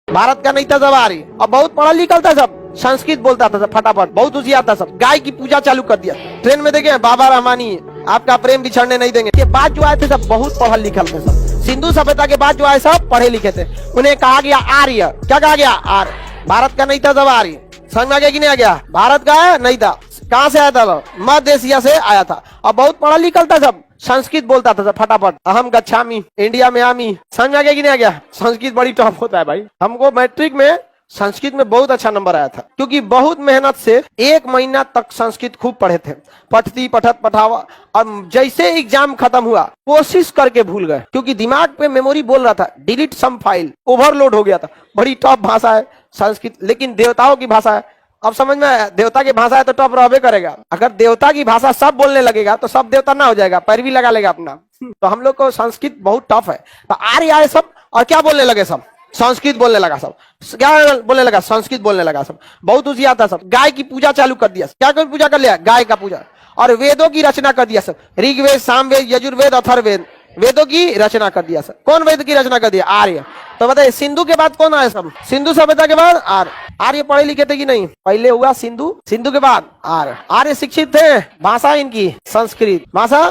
भारत का नहीं था सब आ रही, अब बहुत पढ़ा लिखा था सब, संस्कृत बोलता था सब फटाफट, बहुत होशियार था सब। गाय की पूजा चालू कर दिया। ट्रेन में देखे बाबा रहमानी, आपका प्रेम बिछड़ने नहीं देंगे। ये बात जो आए थे सब बहुत पढ़ल लिखल थे सब। सिंधु सभ्यता के बाद जो आए सब पढ़े लिखे थे। उन्हें कहा गया आर्य। क्या कहा गया? आर्य। भारत का नहीं था सब आर्य। समझ में आ गया कि नहीं आ गया? भारत का नहीं था। कहाँ से आया था? मध्य एशिया से आया था। और बहुत पढ़ा लिखल था सब, संस्कृत बोलता था सब फटाफट। अहम गच्छामी, इंडिया में आमी। समझ में आ गया कि नहीं आ गया? संस्कृत बड़ी टफ होता है भाई। हमको मैट्रिक में संस्कृत में बहुत अच्छा नंबर आया था, क्योंकि बहुत मेहनत से 1 महीना तक संस्कृत खूब पढ़े थे। पठती पठत पठावा, और जैसे एग्जाम खत्म हुआ कोशिश करके भूल गए, क्योंकि दिमाग पे मेमोरी बोल रहा था डिलीट सम फाइल, ओवरलोड हो गया था। बड़ी टफ भाषा है संस्कृत, लेकिन देवताओं की भाषा है। अब समझ में आया? देवता की भाषा है तो टफ रहबे करेगा। अगर देवता की भाषा सब बोलने लगेगा तो सब देवता ना हो जाएगा, पैरवी लगा लेगा अपना। तो हम लोग को संस्कृत बहुत टफ है। तो आर्य आए सब और क्या बोलने लगे? सब संस्कृत बोलने लगा सब। क्या बोलने लगा? संस्कृत बोलने लगा सब। बहुत होशियार था सब। गाय की पूजा चालू कर दिया। क्या कोई पूजा कर लिया? गाय का पूजा। और वेदों की रचना कर दिया सब। ऋग्वेद, सामवेद, यजुर्वेद, अथर्ववेद, वेदों की रचना कर दिया सब। कौन वेद की रचना कर दिया? आर्य। तो बताइए सिंधु के बाद कौन आया सब? सिंधु सभ्यता के बाद आर्य। आर्य पढ़े लिखे थे कि नहीं? पहले हुआ सिंधु, सिंधु के बाद आर्य। आर्य शिक्षित थे। भाषा इनकी संस्कृत भाषा।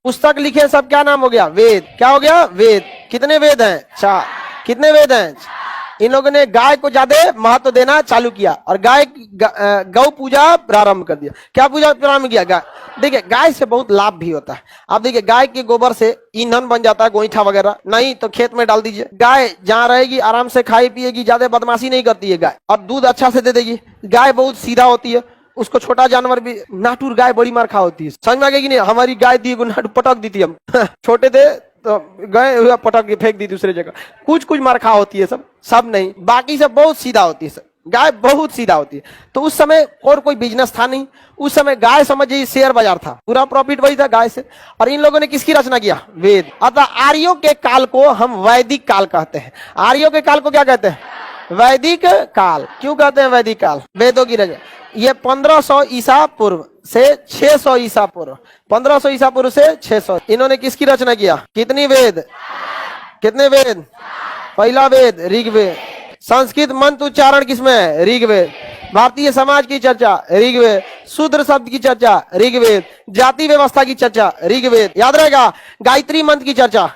पुस्तक लिखे सब। क्या नाम हो गया? वेद। क्या हो गया? वेद। कितने वेद हैं? 4। कितने वेद हैं? इन लोगों ने गाय को ज्यादा महत्व देना चालू किया और गौ पूजा प्रारंभ कर दिया। क्या पूजा प्रारंभ किया? गाय। देखिए गाय से बहुत लाभ भी होता है। आप देखिए गाय के गोबर से ईंधन बन जाता है, गोईठा वगैरह। नहीं तो खेत में डाल दीजिए। गाय जहाँ रहेगी आराम से खाई पिएगी, ज्यादा बदमाशी नहीं करती है गाय, और दूध अच्छा से दे देगी। गाय बहुत सीधा होती है। उसको छोटा जानवर भी, नाटुर गाय बड़ी मार खा होती है। समझ में आ गया कि नहीं? हमारी गाय दी नाटू पटक दी थी हम छोटे थे तो गए हुआ पटक के फेंक दी दूसरे जगह। कुछ कुछ मार खा होती है सब, सब नहीं। बाकी सब बहुत सीधा होती है सब। गाय बहुत सीधा होती है। तो उस समय और कोई बिजनेस था नहीं। उस समय गाय समझिए शेयर बाजार था, पूरा प्रॉफिट वही था गाय से। और इन लोगों ने किसकी रचना किया? वेद। अतः आर्यों के काल को हम वैदिक काल कहते हैं। आर्यों के काल को क्या कहते हैं? वैदिक काल। क्यों कहते हैं वैदिक काल? वेदों की रचना। ये 1500 ईसा पूर्व से 600 ईसा पूर्व, 1500 ईसा पूर्व से 600, इन्होंने किसकी रचना किया? कितनी वेद? कितने वेद? पहला वेद ऋग्वेद। संस्कृत मंत्र उच्चारण किसमें है? ऋग्वेद। भारतीय समाज की चर्चा ऋग्वेद। शूद्र शब्द की चर्चा ऋग्वेद। जाति व्यवस्था की चर्चा ऋग्वेद। याद रहेगा? गायत्री मंत्र की चर्चा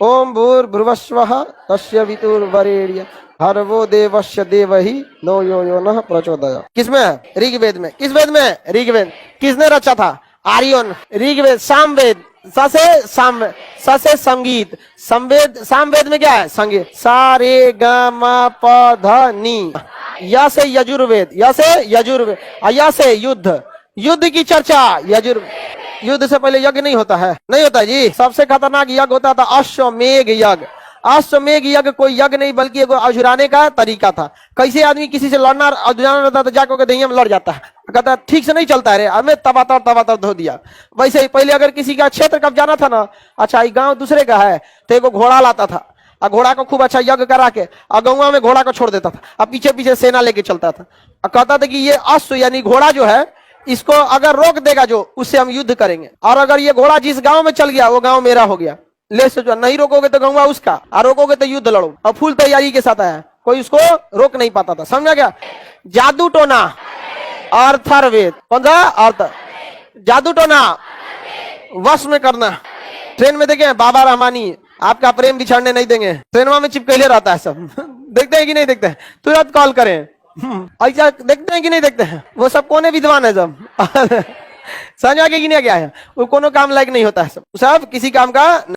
ओम भूर्भुवस्वः तस्य वितुर्वरेण्यं भर्गो देवस्य धीमहि धियो यो नः प्रचोदयात्। किसमें है? ऋग्वेद में। किस वेद में? ऋग्वेद। किसने रचा था? आर्यों। ऋग्वेद। सामवेद। से संगीत। सामवेद में क्या है? संगीत। सा रे ग म प ध नि। या से यजुर्वेद। या से यजुर्वेद। या से युद्ध। युद्ध की चर्चा यजुर्वेद। युद्ध से पहले यज्ञ नहीं होता है? नहीं होता जी। सबसे खतरनाक यज्ञ होता था अश्वमेध यज्ञ। अश्वमेध यज्ञ कोई यज्ञ नहीं बल्कि एक अझुराने का तरीका था। कैसे आदमी किसी से लड़ना अझुराना रहता तो जाकर दहिया में लड़ जाता है, कहता ठीक से नहीं चलता है, हमें तबातर धो दिया। वैसे ही पहले अगर किसी का क्षेत्र कब जाना था ना, अच्छा ये गांव दूसरे का है तो एक घोड़ा लाता था और घोड़ा को खूब अच्छा यज्ञ करा के और गौवा में घोड़ा को छोड़ देता था और पीछे पीछे सेना लेके चलता था और कहता था कि ये अश्व यानी घोड़ा जो है इसको अगर रोक देगा जो, उससे हम युद्ध करेंगे। और अगर ये घोड़ा जिस गांव में चल गया वो गांव मेरा हो गया। ले सोचो, नहीं रोकोगे तो गौवा उसका, और रोकोगे तो युद्ध लड़ो। और फुल तैयारी के साथ आया, कोई उसको रोक नहीं पाता था। समझा क्या? जादू टोना अथर्ववेद। कौन सा? अर्थ। जादू टोना वश में करना। ट्रेन में देखे बाबा रहमानी, आपका प्रेम बिछड़ने नहीं देंगे, ट्रेन में चिपकैले रहता है सब देखते हैं कि नहीं देखते हैं? तुरंत कॉल करें। ऐसा देखते हैं कि नहीं देखते हैं? वो सब कोने विद्वान है सब समझ आ गया कि नहीं? क्या है वो कोनो काम लायक नहीं होता है सब किसी काम का।